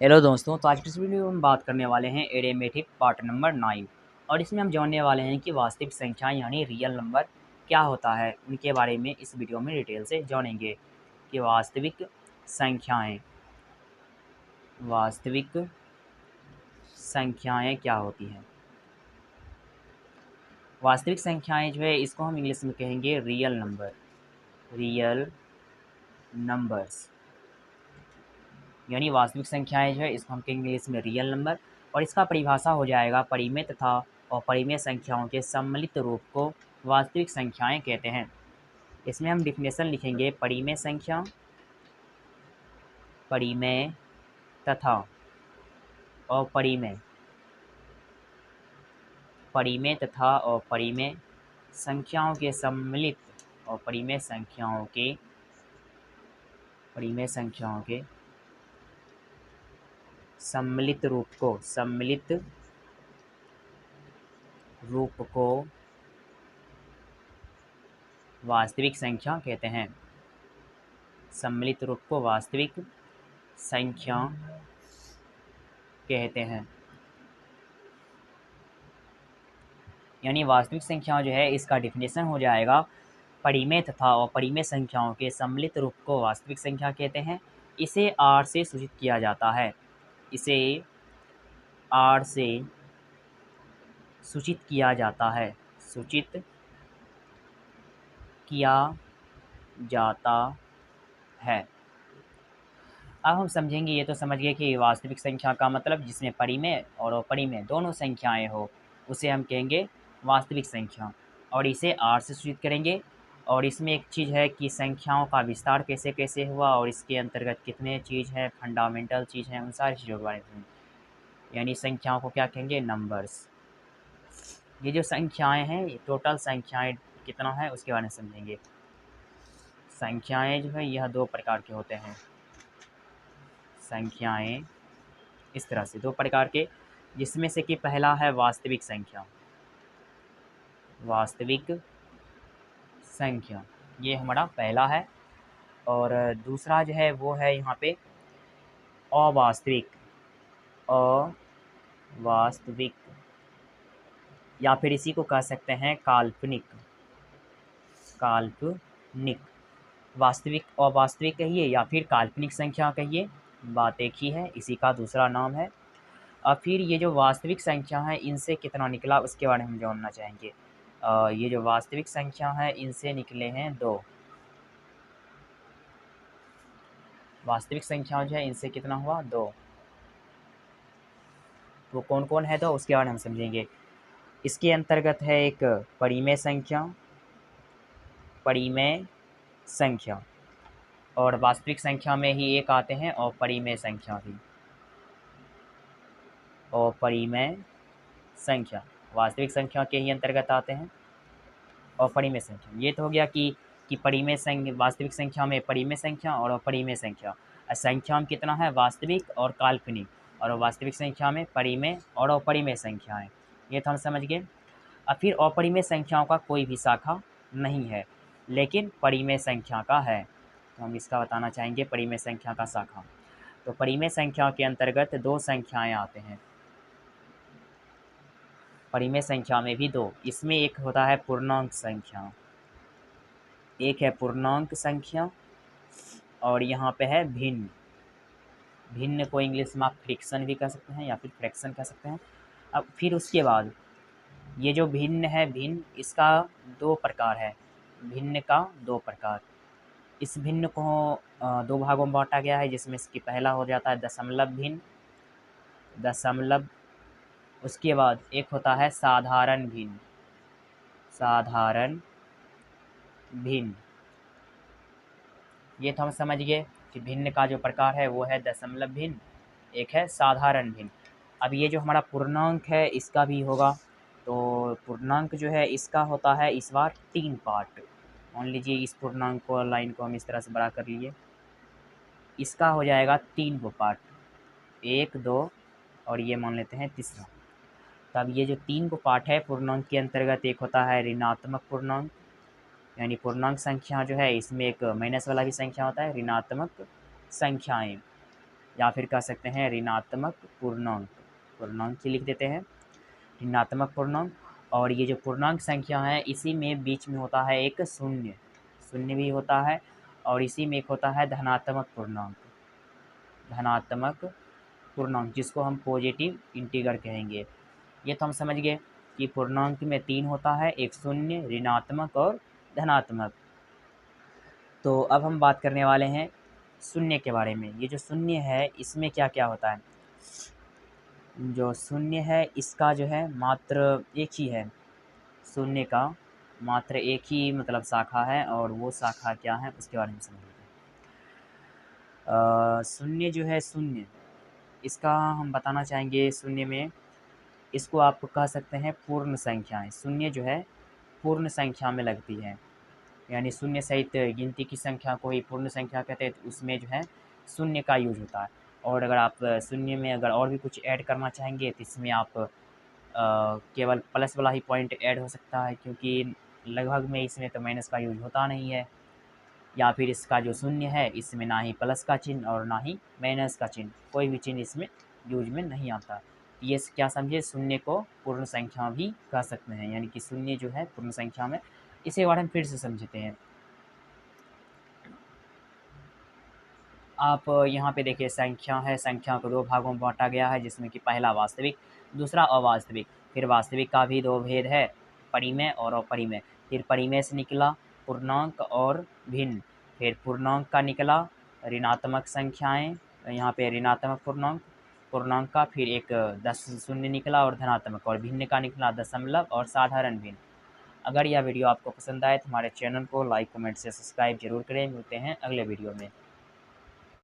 Hello दोस्तों, तो आज की इस वीडियो में हम बात करने वाले हैं एरिथमेटिक पार्ट नंबर 9 और इसमें हम जानने वाले हैं कि वास्तविक संख्याएं यानी रियल नंबर क्या होता है। उनके बारे में इस वीडियो में डिटेल से जानेंगे कि वास्तविक संख्याएं क्या होती हैं। वास्तविक संख्याएं जो है इसको हम इंग्लिश में कहेंगे रियल नंबर्स यानी वास्तविक संख्याएं जो है इसको हम कहेंगे इंग्लिश में रियल नंबर। और इसका परिभाषा हो जाएगा परिमेय तथा अपरिमेय संख्याओं के सम्मिलित रूप को वास्तविक संख्याएं कहते हैं। इसमें हम डिफिनेशन लिखेंगे परिमेय तथा अपरिमेय अपरिमेय संख्याओं के सम्मिलित रूप को वास्तविक संख्या कहते हैं। सम्मिलित रूप को वास्तविक संख्या कहते हैं। यानी वास्तविक संख्या जो है इसका डिफिनेशन हो जाएगा परिमेय तथा अपरिमेय संख्याओं के सम्मिलित रूप को वास्तविक संख्या कहते हैं। इसे R से सूचित किया जाता है। सूचित किया जाता है। अब हम समझेंगे, ये तो समझ गए कि वास्तविक संख्या का मतलब जिसमें परिमेय और अपरिमेय दोनों संख्याएं हो उसे हम कहेंगे वास्तविक संख्या, और इसे R से सूचित करेंगे। और इसमें एक चीज़ है कि संख्याओं का विस्तार कैसे कैसे हुआ और इसके अंतर्गत कितने चीज़ हैं, फंडामेंटल चीज़ हैं, उन सारी चीज़ों के बारे में। यानी संख्याओं को क्या कहेंगे, नंबर्स। ये जो संख्याएं हैं, टोटल संख्याएं कितना है उसके बारे में समझेंगे। संख्याएं जो है यह दो प्रकार के होते हैं। संख्याएं इस तरह से दो प्रकार के, जिसमें से कि पहला है वास्तविक संख्या, ये हमारा पहला है। और दूसरा जो है वो है यहाँ पे अवास्तविक या फिर इसी को कह सकते हैं काल्पनिक। वास्तविक अवास्तविक कहिए या फिर काल्पनिक संख्या कहिए, बात एक ही है, इसी का दूसरा नाम है। अब फिर ये जो वास्तविक संख्या है इनसे कितना निकला उसके बारे में हम जानना चाहेंगे। ये जो वास्तविक संख्या है इनसे निकले हैं दो। वास्तविक संख्या जो है इनसे कितना हुआ, दो। वो कौन कौन है दो उसके बारे में हम समझेंगे। इसके अंतर्गत है एक परिमेय संख्या और वास्तविक संख्या में ही एक आते हैं अपरिमेय संख्या भी। अपरिमेय संख्या वास्तविक संख्या के ही अंतर्गत आते हैं। अपरिमेय संख्या ये तो हो गया कि वास्तविक संख्या में परिमेय संख्या और अपरिमेय संख्या। संख्या में कितना है, वास्तविक और काल्पनिक, और वास्तविक संख्या में परिमेय और अपरिमेय संख्याएं। ये तो हम समझ गए। अब फिर अपरिमेय संख्याओं का कोई भी शाखा नहीं है, लेकिन परिमेय संख्या का है, तो हम इसका बताना चाहेंगे परिमेय संख्या का शाखा। तो परिमेय संख्या के अंतर्गत दो संख्याएं आते हैं। परिमेय संख्या में भी दो, इसमें एक होता है पूर्णांक संख्या, एक है पूर्णांक संख्या और यहाँ पे है भिन्न को इंग्लिश में आप फ्रिक्शन भी कह सकते हैं या फिर फ्रैक्शन कह सकते हैं। अब फिर उसके बाद ये जो भिन्न है, इसका दो प्रकार है, भिन्न का दो प्रकार। इस भिन्न को दो भागों में बांटा गया है, जिसमें इसकी पहला हो जाता है दशमलव। उसके बाद एक होता है साधारण भिन्न। ये तो हम समझ गए कि भिन्न का जो प्रकार है वो है दशमलव भिन्न, एक है साधारण भिन्न। अब ये जो हमारा पूर्णांक है इसका भी होगा। तो पूर्णांक जो है इसका होता है इस बार 3 पार्ट। मान लीजिए इस पूर्णांक को लाइन को हम इस तरह से बड़ा कर लिए, इसका हो जाएगा 3 पार्ट, 1 2 और ये मान लेते हैं तीसरा। तब ये जो 3 पार्ट है पूर्णांक के अंतर्गत, एक होता है ऋणात्मक पूर्णांक, यानी पूर्णांक संख्या जो है इसमें एक माइनस वाला भी संख्या होता है, ऋणात्मक संख्याएं। या फिर कह सकते हैं ऋणात्मक पूर्णांक। पूर्णांक ही लिख देते हैं, ऋणात्मक पूर्णांक। और ये जो पूर्णांक संख्या है इसी में बीच में होता है एक शून्य, शून्य भी होता है, और इसी में एक होता है धनात्मक पूर्णांक, धनात्मक पूर्णांक जिसको हम पॉजिटिव इंटीगर कहेंगे। ये तो हम समझ गए कि पूर्णांक में 3 होता है, एक शून्य, ऋणात्मक और धनात्मक। तो अब हम बात करने वाले हैं शून्य के बारे में। ये जो शून्य है इसमें क्या क्या होता है। जो शून्य है इसका जो है मात्र एक ही है, शून्य का मात्र एक ही मतलब शाखा है, और वो शाखा क्या है उसके बारे में समझ लेते हैं। शून्य जो है, शून्य इसका हम बताना चाहेंगे। शून्य में इसको आप कह सकते हैं पूर्ण संख्याएं। शून्य जो है पूर्ण संख्या में लगती है, यानी शून्य सहित गिनती की संख्या को ही पूर्ण संख्या कहते हैं, तो उसमें जो है शून्य का यूज होता है। और अगर आप शून्य में अगर और भी कुछ ऐड करना चाहेंगे तो इसमें आप केवल प्लस वाला ही पॉइंट ऐड हो सकता है, क्योंकि लगभग में इसमें तो माइनस का यूज होता नहीं है। या फिर इसका जो शून्य है इसमें ना ही प्लस का चिन्ह और ना ही माइनस का चिन्ह, कोई भी चिन्ह इसमें यूज में नहीं आता। ये क्या समझे, शून्य को पूर्ण संख्या भी कह सकते हैं, यानी कि शून्य जो है पूर्ण संख्या में। इसे बारे में फिर से समझते हैं। आप यहाँ पे देखिए संख्या है, संख्या को दो भागों में बांटा गया है, जिसमें कि पहला वास्तविक, दूसरा अवास्तविक। फिर वास्तविक का भी दो भेद है, परिमेय और अपरिमेय। फिर परिमेय से निकला पूर्णांक और भिन्न। फिर पूर्णांक का निकला ऋणात्मक संख्याएं, यहाँ पे ऋणात्मक पूर्णांक, पूर्णांक का फिर एक दस शून्य निकला और धनात्मक, और भिन्न का निकला दशमलव और साधारण भिन्न। अगर यह वीडियो आपको पसंद आए तो हमारे चैनल को लाइक कमेंट से सब्सक्राइब जरूर करें। मिलते हैं अगले वीडियो में।